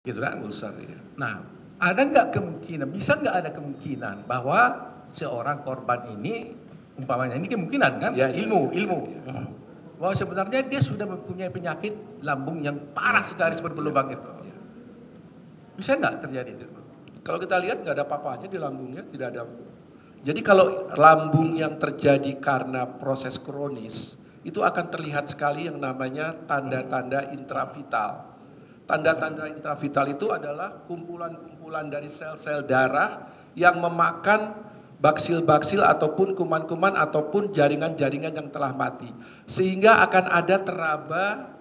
gitu kan? Ulcer ya. Nah, ada nggak kemungkinan, bisa nggak ada kemungkinan bahwa seorang korban ini, umpamanya ini kemungkinan kan, ilmu, bahwa sebenarnya dia sudah mempunyai penyakit lambung yang parah sekali seperti berlubang itu. Bisa nggak terjadi itu? Kalau kita lihat nggak ada apa-apanya di lambungnya, tidak ada. Jadi kalau lambung yang terjadi karena proses kronis, itu akan terlihat sekali yang namanya tanda-tanda intravital. Tanda-tanda intravital itu adalah kumpulan-kumpulan dari sel-sel darah yang memakan baksil-baksil ataupun kuman-kuman ataupun jaringan-jaringan yang telah mati. Sehingga akan ada teraba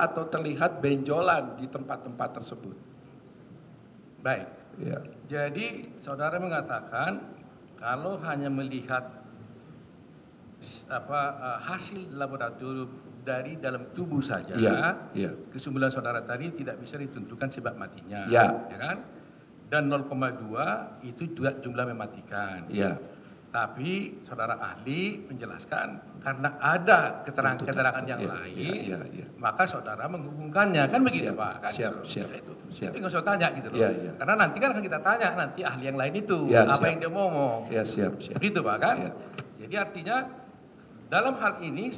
atau terlihat benjolan di tempat-tempat tersebut. Baik. Ya. Jadi saudara mengatakan kalau hanya melihat hasil laboratorium dari dalam tubuh saja, kesimpulan saudara tadi tidak bisa ditentukan sebab matinya, ya kan? Dan 0,2 itu juga jumlah mematikan. Ya. Tapi saudara ahli menjelaskan karena ada keterangan yang lain, maka saudara menghubungkannya, kan begitu Pak? Kan siap. Itu nggak usah tanya gitu loh. Karena nanti kan akan kita tanya nanti ahli yang lain itu apa yang dia ngomong. Ya, siap. Gitu Pak kan? Jadi artinya dalam hal ini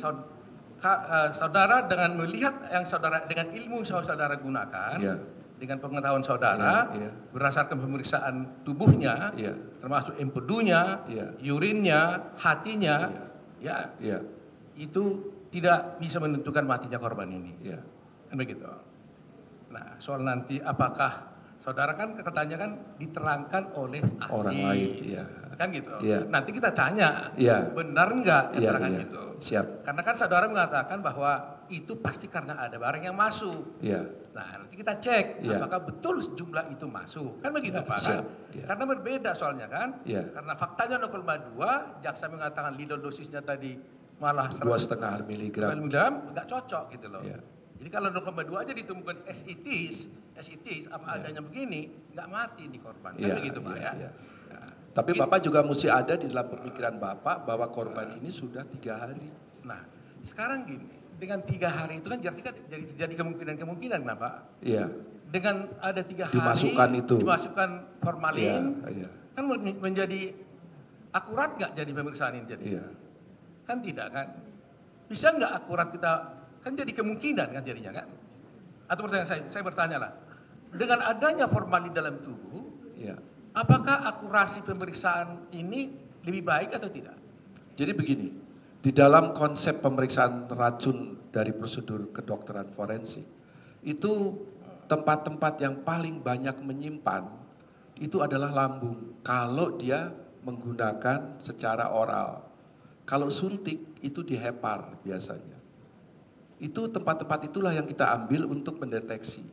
saudara dengan melihat yang saudara dengan ilmu yang saudara gunakan, dengan pengetahuan saudara, berdasarkan pemeriksaan tubuhnya, termasuk empedunya, urinnya, hatinya, itu tidak bisa menentukan matinya korban ini. Kan begitu. Nah, soal nanti apakah saudara kan katanya kan diterangkan oleh ahli, orang lain, kan gitu. Nanti kita tanya, benar enggak keterangan itu? Siap. Karena kan saudara mengatakan bahwa itu pasti karena ada barang yang masuk. Nah, nanti kita cek apakah betul jumlah itu masuk, kan begitu Pak? Kan? Karena berbeda soalnya kan? Karena faktanya 0,2, jaksa mengatakan lethal dosisnya tadi malah 2,5 miligram, nggak cocok gitu loh. Jadi kalau 0,2 aja ditemukan SITs apa adanya begini, nggak mati di korban, kan begitu Pak ya? Tapi Bapak juga mesti ada di dalam pemikiran Bapak bahwa korban ini sudah 3 hari. Nah, sekarang gini, dengan 3 hari itu kan jadi kemungkinan kenapa? Dengan ada 3 hari dimasukkan formalin, kan menjadi akurat nggak jadi pemeriksaan ini jadi? Kan tidak kan? Bisa nggak akurat kita, kan jadi kemungkinan kan jadinya kan? Atau pertanyaan saya bertanya lah, dengan adanya formalin dalam tubuh, apakah akurasi pemeriksaan ini lebih baik atau tidak? Jadi begini, di dalam konsep pemeriksaan racun dari prosedur kedokteran forensik, itu tempat-tempat yang paling banyak menyimpan, itu adalah lambung. Kalau dia menggunakan secara oral. Kalau suntik, itu di hepar biasanya. Itu tempat-tempat itulah yang kita ambil untuk mendeteksi.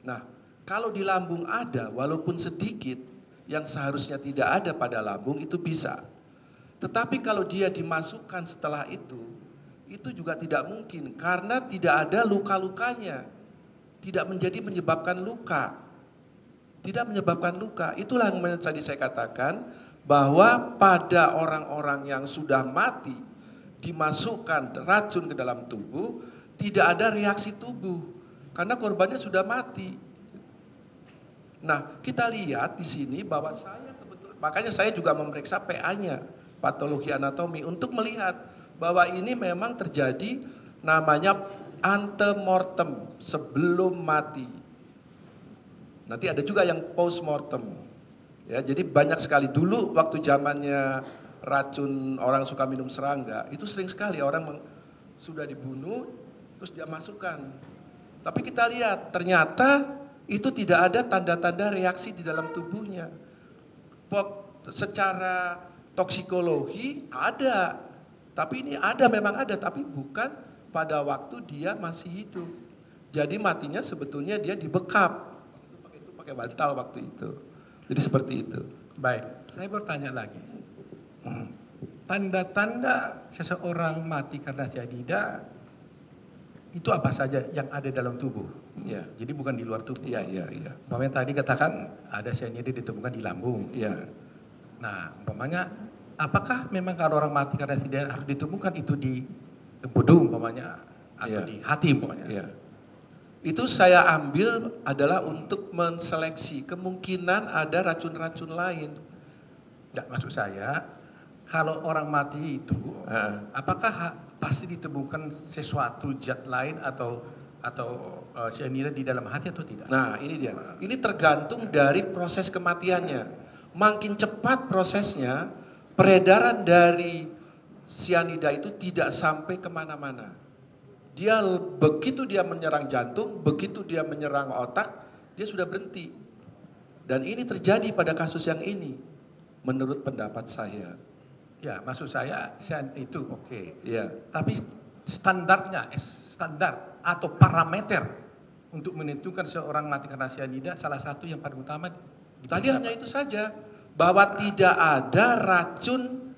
Nah, kalau di lambung ada, walaupun sedikit, yang seharusnya tidak ada pada lambung itu bisa. Tetapi kalau dia dimasukkan setelah itu juga tidak mungkin karena tidak ada luka-lukanya. Tidak menyebabkan luka. Tidak menyebabkan luka. Itulah yang tadi saya katakan bahwa pada orang-orang yang sudah mati dimasukkan racun ke dalam tubuh, tidak ada reaksi tubuh karena korbannya sudah mati. Nah, kita lihat di sini bahwa makanya saya juga memeriksa PA-nya, patologi anatomi, untuk melihat bahwa ini memang terjadi namanya antemortem, sebelum mati. Nanti ada juga yang postmortem. Ya, jadi banyak sekali dulu waktu zamannya racun orang suka minum serangga, itu sering sekali orang sudah dibunuh terus dia masukkan. Tapi kita lihat ternyata itu tidak ada tanda-tanda reaksi di dalam tubuhnya. Secara toksikologi ada, tapi ini ada, memang ada, tapi bukan pada waktu dia masih hidup. Jadi matinya sebetulnya dia dibekap, itu pakai bantal waktu itu. Jadi seperti itu. Baik, saya bertanya lagi. Tanda-tanda seseorang mati karena cyanida itu apa saja yang ada dalam tubuh? Jadi bukan di luar tubuh. Umpamanya tadi katakan ada cyanida ditemukan di lambung. Nah, umpamanya apakah memang kalau orang mati karena cyanida harus ditemukan itu di empedu umpamanya atau di hati umpamanya? Itu saya ambil adalah untuk menseleksi kemungkinan ada racun-racun lain. Nggak, maksud saya, kalau orang mati itu, apakah pasti ditemukan sesuatu zat lain atau cyanida di dalam hati atau tidak? Nah, ini dia. Ini tergantung dari proses kematiannya. Makin cepat prosesnya, peredaran dari cyanida itu tidak sampai kemana-mana. Begitu dia menyerang jantung, begitu dia menyerang otak, dia sudah berhenti. Dan ini terjadi pada kasus yang ini, menurut pendapat saya. Ya, maksud saya itu oke. Ya. Tapi standar atau parameter untuk menentukan seorang mati karena cyanida, salah satu yang paling utama Tadi hanya itu saja, bahwa tidak ada racun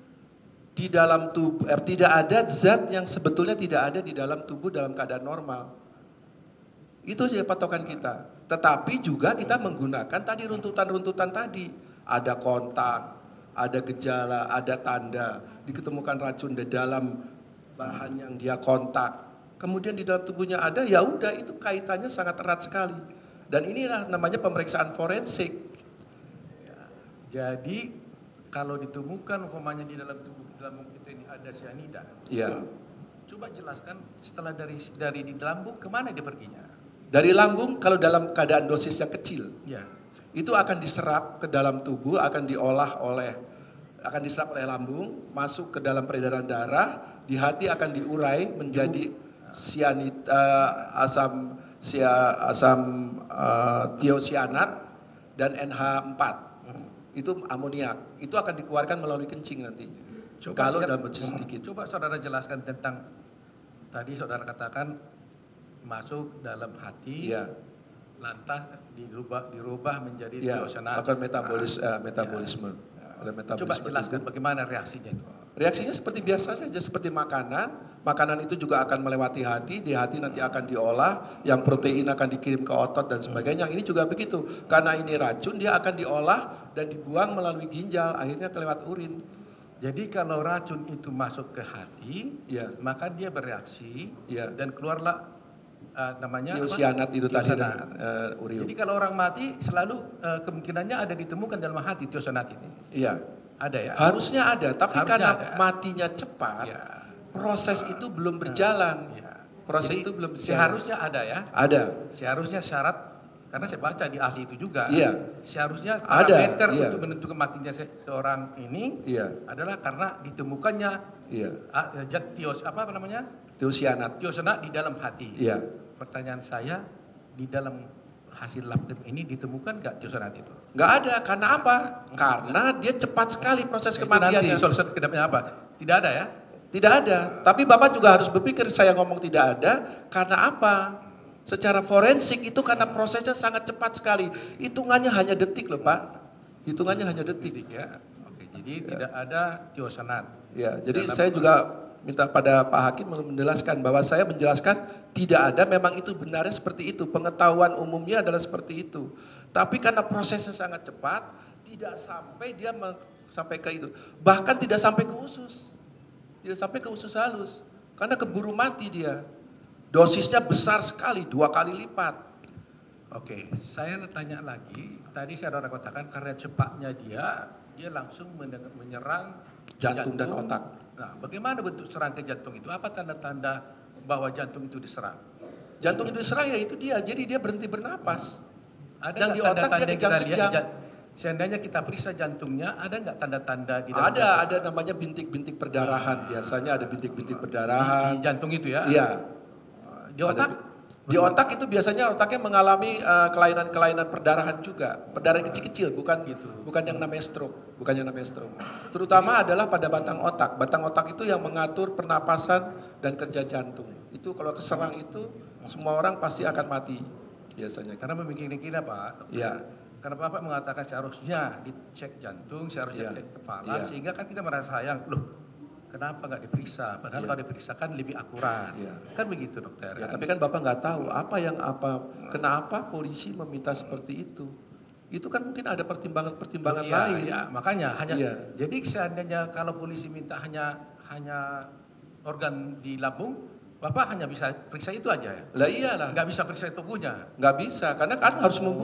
di dalam tubuh, tidak ada zat yang sebetulnya tidak ada di dalam tubuh dalam keadaan normal. Itu saja patokan kita. Tetapi juga kita menggunakan tadi runtutan-runtutan tadi. Ada kontak, ada gejala, ada tanda, diketemukan racun di dalam bahan yang dia kontak. Kemudian di dalam tubuhnya ada, ya udah itu kaitannya sangat erat sekali. Dan inilah namanya pemeriksaan forensik. Ya, jadi kalau ditemukan umpamanya di dalam tubuh dalam kita ini ada cyanida. Iya. Coba jelaskan setelah dari di lambung kemana dia perginya? Dari lambung kalau dalam keadaan dosis yang kecil, Ya. itu akan diserap ke dalam tubuh, akan diserap oleh lambung, masuk ke dalam peredaran darah, di hati akan diurai menjadi asam tiosianat dan NH4. Itu amoniak. Itu akan dikeluarkan melalui kencing nanti. Kalau dalam dosis sedikit. Coba saudara jelaskan tentang tadi saudara katakan masuk dalam hati, ya. lantas dirubah menjadi ya, tiosianat. akan metabolisme. Oleh metabolisme. Coba jelaskan bagaimana reaksinya itu. Reaksinya seperti biasa saja, seperti makanan. Makanan itu juga akan melewati hati, di hati nanti akan diolah, yang protein akan dikirim ke otot dan sebagainya. Ini juga begitu. Karena ini racun, dia akan diolah dan dibuang melalui ginjal, akhirnya kelewat urin. Jadi kalau racun itu masuk ke hati, ya. maka dia bereaksi ya. dan keluarlah namanya tiosianat itu tadi urium. Jadi kalau orang mati selalu kemungkinannya ada ditemukan dalam hati tiosianat ini. Iya. Ada ya? Harusnya ada, tapi harusnya karena ada. Matinya cepat, ya. Proses itu belum berjalan. Ya. Proses Jadi, itu belum berjalan. Seharusnya ada ya? Ada. Seharusnya syarat, karena saya baca di ahli itu juga. Iya. Seharusnya parameter untuk menentukan matinya seorang ini adalah karena ditemukannya zat tiosianat di dalam hati. Iya. Pertanyaan saya, di dalam hasil lab ini ditemukan nggak tiosianat itu? Nggak ada, karena apa? Karena dia cepat sekali proses kematiannya. Nanti solusi kedapnya apa? Tidak ada ya? Tidak ada, tapi Bapak juga harus berpikir saya ngomong tidak ada, karena apa? Secara forensik itu karena prosesnya sangat cepat sekali. Hitungannya hanya detik loh Pak. Hitungannya hanya detik. Ya. Oke, jadi tidak ada tiosianat. Ya, jadi saya juga minta pada Pak Hakim menjelaskan bahwa saya menjelaskan tidak ada, memang itu benarnya seperti itu. Pengetahuan umumnya adalah seperti itu. Tapi karena prosesnya sangat cepat, tidak sampai dia sampai ke itu. Bahkan tidak sampai ke usus. Tidak sampai ke usus halus. Karena keburu mati dia. Dosisnya besar sekali, 2 kali lipat. Oke, saya tanya lagi. Tadi saya sudah katakan karena cepatnya dia langsung menyerang jantung dan otak. Nah, bagaimana bentuk serang ke jantung itu? Apa tanda-tanda bahwa jantung itu diserang? Jantung itu diserang ya itu dia. Jadi dia berhenti bernapas. Ada yang di otak dia kejang-kejang. Seandainya kita periksa jantungnya, ada nggak tanda-tanda di dalam jantung? Ada namanya bintik-bintik perdarahan. Biasanya ada bintik-bintik perdarahan. Di jantung itu ya? Iya. Di otak? Di otak itu biasanya otaknya mengalami kelainan-kelainan perdarahan juga. Perdarahan kecil-kecil, bukan yang namanya stroke. Terutama adalah pada batang otak. Batang otak itu yang mengatur pernapasan dan kerja jantung. Itu kalau keserang itu, semua orang pasti akan mati. Biasanya. Karena memikirkan Pak. Iya. Karena Bapak mengatakan seharusnya dicek jantung, seharusnya cek kepala, sehingga kan kita merasa sayang, loh kenapa nggak diperiksa? Padahal kalau diperiksa kan lebih akurat. Kan begitu dokter. Tapi kan Bapak nggak tahu kenapa polisi meminta seperti itu. Itu kan mungkin ada pertimbangan-pertimbangan lain. Ya, makanya jadi seandainya kalau polisi minta hanya organ di lambung, Bapak hanya bisa periksa itu aja ya? Lah iyalah, Nggak bisa periksa tubuhnya? nggak bisa karena kan harus membuktikan.